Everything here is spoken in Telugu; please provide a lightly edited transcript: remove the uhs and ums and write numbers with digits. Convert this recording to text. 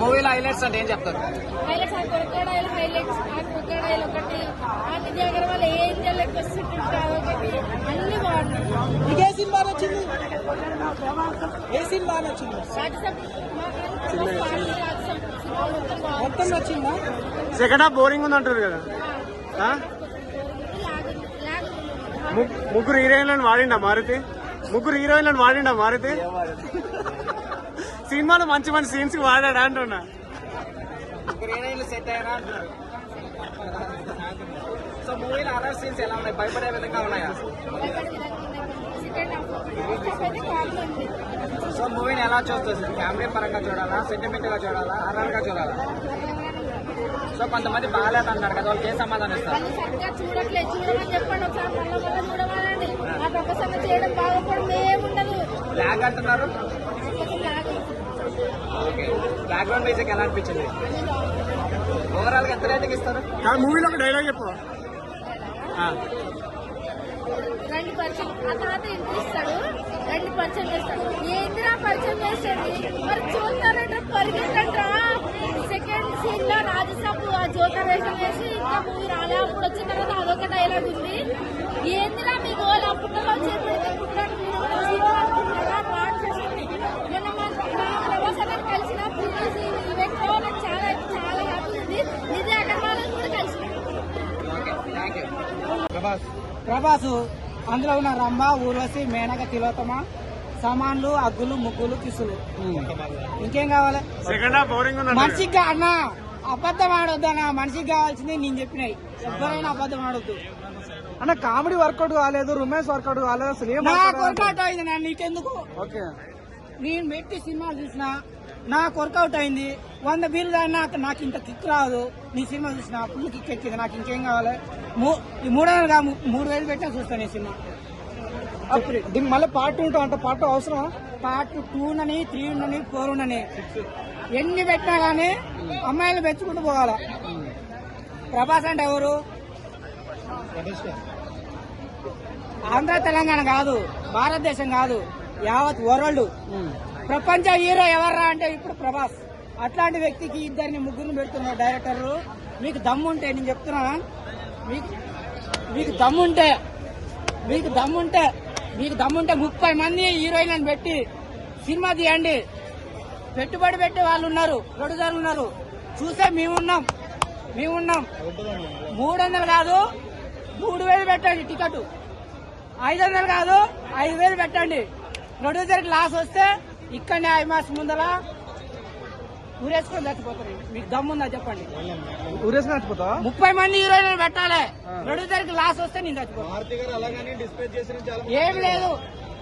మూవీలో హైలైట్స్ అంటే ఏం చెప్తారు? హైలైట్స్ ఆ కొరకడాయిలు హైలైట్స్ ఆ కొరకడాయిలు ఒకటి ఆ నిజ అగర్వాల్ ఏంజల్ వస్తుంటారు అదొకటి అన్ని బాగుంటాయి. మీకు ఏ సినిమా నచ్చింది? ఏ సినిమా నచ్చింది? మొత్తం నచ్చిందా? సెకండ్ హాఫ్ బోరింగ్ ఉంది అంటారు కదా. ముగ్గురు హీరోయిన్లను వాడిండా మారుతి? ముగ్గురు హీరోయిన్లను వాడిండా మారుతి? సినిమాలో మంచి మంచి సీన్స్ వాడాడా అంటున్నా. ముగ్గురు హీరోయిన్లు సెట్ అయ్యారా అంటున్నారు. సో మూవీలో అదర్ సీన్స్ ఎలా ఉన్నాయి? భయపడే విధంగా ఉన్నాయా? సో మూవీని ఎలా చూస్తుంది? ఫ్యామిలీ పరంగా చూడాలా, సెంటిమెంట్ గా చూడాలా, హర్రర్ గా చూడాలా? సో కొంతమంది బాగాలేదు అంటారు కదా, వాళ్ళకి ఏం సమాధానం ఇస్తారు? చూడట్లేదు, చూడమని చెప్పండి ఒకసారి, మళ్ళీ మళ్ళీ చూడమనండి. నాకు ఒక సంగతి చేయడం బాగుపడడం ఏముండదు. బ్లాక్ అంటున్నారు. బ్యాక్గ్రౌండ్ మ్యూజిక్ ఎలా అనిపించింది? ఓవరాల్ గా ఎంత రేటింగ్ ఇస్తారు? మూవీలో ఒక డైలాగ్ చెప్పు. రండి పరిచయం, ఆ తర్వాత ఇంటిస్తాడు, రండి పరిచయం చేస్తాడు. ఏందిరా పరిచయం చేసేది? మరి చూస్తారంటే పరిగెత్తంట్రా. సెకండ్ సీన్ లో రాజసాబు ఆ జోకర్ వేషం వేసి ఇంకా మూవీ రాలే, అప్పుడు వచ్చిన తర్వాత అదొక డైలాగ్ ఉంది. ఏందిరా మీ గోల్? ఆ పుట్టలో వచ్చేప్పుడు పుట్టడానికి మొన్న మా ప్రభాస్ అన్న కలిసిన ప్రీవియస్ ఈవెంట్ లో నాకు చాలా చాలా హ్యాపీ ఉంది. నిజ అగర్వాల్ కూడా కలిసిన. ప్రభాస్ అందులో ఉన్న రంభ, ఊర్వశి, మేనక, తిలోత్తమ, సామాన్లు, అగ్గులు, ముగ్గులు, కిసులు. ఇంకేం కావాలి? సెకండ్ హాఫ్ బోరింగ్ ఉంది. మనిషికి అన్న అబద్ధం ఆడొద్దు అన్న. మనిషికి కావాల్సింది నేను చెప్పినాయి. ఎవరైనా అబద్ధం ఆడొద్దు అన్న. కామెడీ వర్కౌట్ కాలేదు, రొమాన్స్ వర్కౌట్ కాలేదు, అసలు ఏం వర్కౌట్ అయింది. నా నీకెందుకు? ఓకే, నేను పెట్టి సినిమా చూసినా నాకు వర్కౌట్ అయింది. 100 బీర్లు తాగినా నాకు ఇంత కిక్ రాదు. నీ సినిమా చూసినా ఫుల్ కిక్ ఎక్కింది. నాకు ఇంకేం కావాలి? 3,000 పెట్టినా చూస్తాను ఈ సినిమా. దీనికి మళ్ళీ పార్ట్ 2 అంటే పార్ట్ 2 అవసరం? పార్ట్ 2 ఉండని, 3 ఉండని, 4 ఉండని, ఎన్ని పెట్టినా గానీ అమ్మాయిలు పెంచుకుంటూ పోవాలా. ప్రభాస్ అంటే ఎవరు? ఆంధ్ర తెలంగాణ కాదు, భారతదేశం కాదు, యావత్ వరల్డ్ ప్రపంచ హీరో ఎవర్రా అంటే ఇప్పుడు ప్రభాస్. అట్లాంటి వ్యక్తికి ఇద్దరిని ముగ్గురిని పెడుతున్నారు డైరెక్టర్లు. మీకు దమ్ముంటే, నేను చెప్తున్నా, మీకు దమ్ముంటే 30 మంది హీరోయిన్లను పెట్టి సినిమా తీయండి. పెట్టుబడి పెట్టే వాళ్ళు ఉన్నారు, ప్రొడ్యూసర్లు ఉన్నారు. చూస్తే మేమున్నాం. 300 కాదు 3,000 పెట్టండి టికెట్. 500 కాదు 5,000 పెట్టండి. ప్రొడ్యూసర్కి లాస్ వస్తే ఇక్కడనే ఐమాస్ ముందర ఊరేసుకొని చచ్చిపోతారు. మీకు దమ్ముందా చెప్పండి? ఊరేసుకొని చచ్చిపోతా? 30 మంది హీరోయిన్లు పెట్టాలి. ప్రొడ్యూసర్కి లాస్ వస్తే నేను చచ్చిపోతాను. ఏం లేదు,